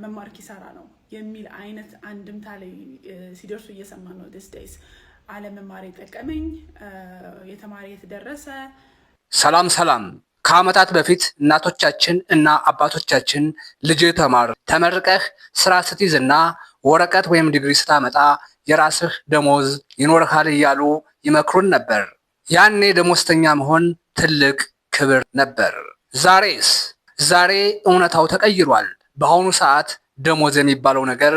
መማር ኪሳራ ነው የሚል አይነት አንድምታ ላይ ሲደርሱ እየሰማን ነው። ዲስ ዴይስ አለመማር የጠቀመኝ የተማረ የተደረሰ። ሰላም ሰላም። ከዓመታት በፊት እናቶቻችን እና አባቶቻችን ልጅ ተማር፣ ተመርቀህ ስራ ስትይዝና ወረቀት ወይም ዲግሪ ስታመጣ የራስህ ደሞዝ ይኖርሃል እያሉ ይመክሩን ነበር። ያኔ ደሞዝተኛ መሆን ትልቅ ክብር ነበር። ዛሬ እውነታው ተቀይሯል። በአሁኑ ሰዓት ደሞዝ የሚባለው ነገር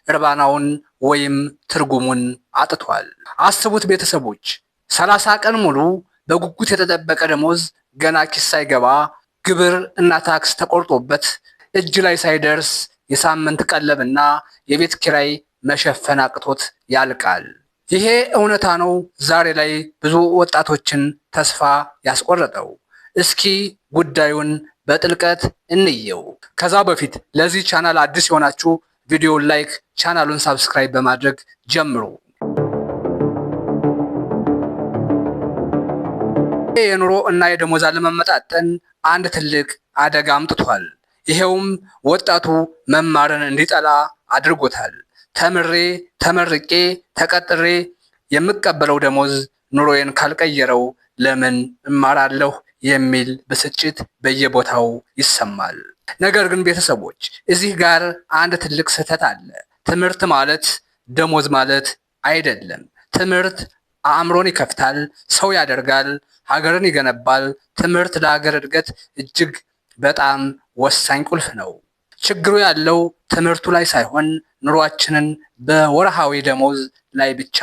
እርባናውን ወይም ትርጉሙን አጥቷል። አስቡት ቤተሰቦች፣ 30 ቀን ሙሉ በጉጉት የተጠበቀ ደሞዝ ገና ኪስ ሳይገባ ግብር እና ታክስ ተቆርጦበት እጅ ላይ ሳይደርስ የሳምንት ቀለብና የቤት ኪራይ መሸፈን አቅቶት ያልቃል። ይሄ እውነታ ነው ዛሬ ላይ ብዙ ወጣቶችን ተስፋ ያስቆረጠው። እስኪ ጉዳዩን በጥልቀት እንየው። ከዛ በፊት ለዚህ ቻናል አዲስ የሆናችሁ ቪዲዮውን ላይክ፣ ቻናሉን ሳብስክራይብ በማድረግ ጀምሩ። የኑሮ እና የደሞዝ አለመመጣጠን አንድ ትልቅ አደጋ አምጥቷል። ይሄውም ወጣቱ መማርን እንዲጠላ አድርጎታል። ተመርቄ ተቀጥሬ የምቀበለው ደሞዝ ኑሮዬን ካልቀየረው ለምን እማራለሁ የሚል ብስጭት በየቦታው ይሰማል። ነገር ግን ቤተሰቦች፣ እዚህ ጋር አንድ ትልቅ ስህተት አለ። ትምህርት ማለት ደሞዝ ማለት አይደለም። ትምህርት አእምሮን ይከፍታል፣ ሰው ያደርጋል፣ ሀገርን ይገነባል። ትምህርት ለሀገር እድገት እጅግ በጣም ወሳኝ ቁልፍ ነው። ችግሩ ያለው ትምህርቱ ላይ ሳይሆን ኑሯችንን በወርሃዊ ደሞዝ ላይ ብቻ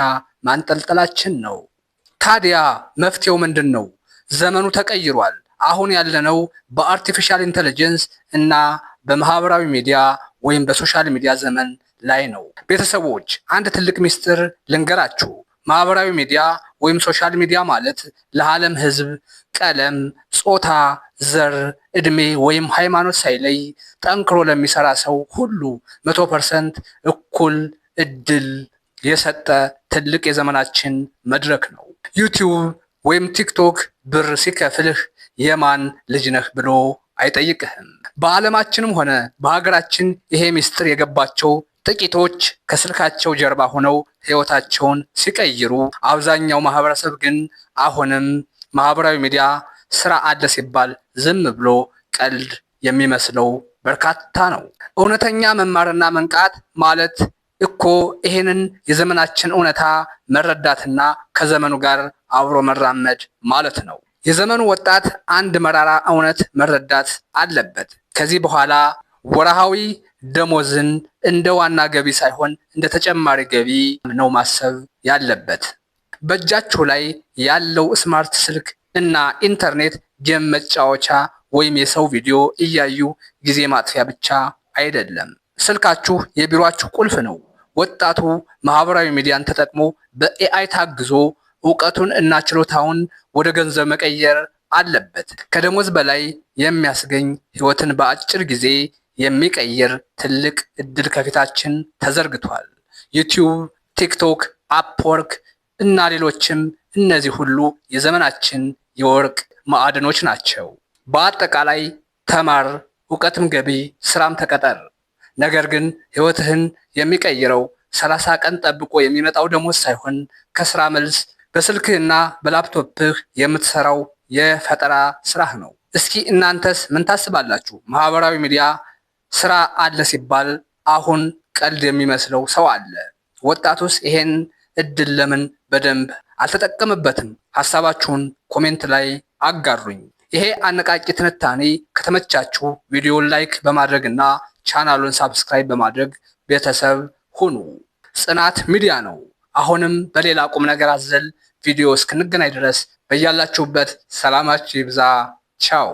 ማንጠልጠላችን ነው። ታዲያ መፍትሄው ምንድን ነው? ዘመኑ ተቀይሯል። አሁን ያለነው በአርቲፊሻል ኢንተለጀንስ እና በማህበራዊ ሚዲያ ወይም በሶሻል ሚዲያ ዘመን ላይ ነው። ቤተሰቦች፣ አንድ ትልቅ ሚስጥር ልንገራችሁ። ማህበራዊ ሚዲያ ወይም ሶሻል ሚዲያ ማለት ለዓለም ሕዝብ ቀለም፣ ጾታ፣ ዘር፣ ዕድሜ ወይም ሃይማኖት ሳይለይ ጠንክሮ ለሚሰራ ሰው ሁሉ 100% እኩል እድል የሰጠ ትልቅ የዘመናችን መድረክ ነው። ዩቲዩብ ወይም ቲክቶክ ብር ሲከፍልህ የማን ልጅ ነህ ብሎ አይጠይቅህም። በዓለማችንም ሆነ በሀገራችን ይሄ ሚስጥር የገባቸው ጥቂቶች ከስልካቸው ጀርባ ሆነው ህይወታቸውን ሲቀይሩ፣ አብዛኛው ማህበረሰብ ግን አሁንም ማህበራዊ ሚዲያ ስራ አለ ሲባል ዝም ብሎ ቀልድ የሚመስለው በርካታ ነው። እውነተኛ መማርና መንቃት ማለት እኮ ይሄንን የዘመናችን እውነታ መረዳትና ከዘመኑ ጋር አብሮ መራመድ ማለት ነው። የዘመኑ ወጣት አንድ መራራ እውነት መረዳት አለበት። ከዚህ በኋላ ወርሃዊ ደሞዝን እንደ ዋና ገቢ ሳይሆን እንደ ተጨማሪ ገቢ ነው ማሰብ ያለበት። በእጃችሁ ላይ ያለው ስማርት ስልክ እና ኢንተርኔት ጌም መጫወቻ ወይም የሰው ቪዲዮ እያዩ ጊዜ ማጥፊያ ብቻ አይደለም። ስልካችሁ የቢሮአችሁ ቁልፍ ነው። ወጣቱ ማህበራዊ ሚዲያን ተጠቅሞ በኤአይ ታግዞ እውቀቱን እና ችሎታውን ወደ ገንዘብ መቀየር አለበት። ከደሞዝ በላይ የሚያስገኝ ህይወትን በአጭር ጊዜ የሚቀይር ትልቅ እድል ከፊታችን ተዘርግቷል። ዩቲዩብ፣ ቲክቶክ፣ አፕወርክ እና ሌሎችም፣ እነዚህ ሁሉ የዘመናችን የወርቅ ማዕድኖች ናቸው። በአጠቃላይ ተማር፣ እውቀትም ገቢ፣ ስራም ተቀጠር። ነገር ግን ህይወትህን የሚቀይረው 30 ቀን ጠብቆ የሚመጣው ደሞዝ ሳይሆን ከስራ መልስ በስልክህና በላፕቶፕህ የምትሰራው የፈጠራ ስራህ ነው። እስኪ እናንተስ ምን ታስባላችሁ? ማህበራዊ ሚዲያ ስራ አለ ሲባል አሁን ቀልድ የሚመስለው ሰው አለ። ወጣቱስ ይሄን እድል ለምን በደንብ አልተጠቀመበትም? ሐሳባችሁን ኮሜንት ላይ አጋሩኝ። ይሄ አነቃቂ ትንታኔ ከተመቻችሁ ቪዲዮውን ላይክ በማድረግና ቻናሉን ሳብስክራይብ በማድረግ ቤተሰብ ሁኑ። ጽናት ሚዲያ ነው። አሁንም በሌላ ቁም ነገር አዘል ቪዲዮ እስክንገናኝ ድረስ በያላችሁበት ሰላማችሁ ይብዛ። ቻው።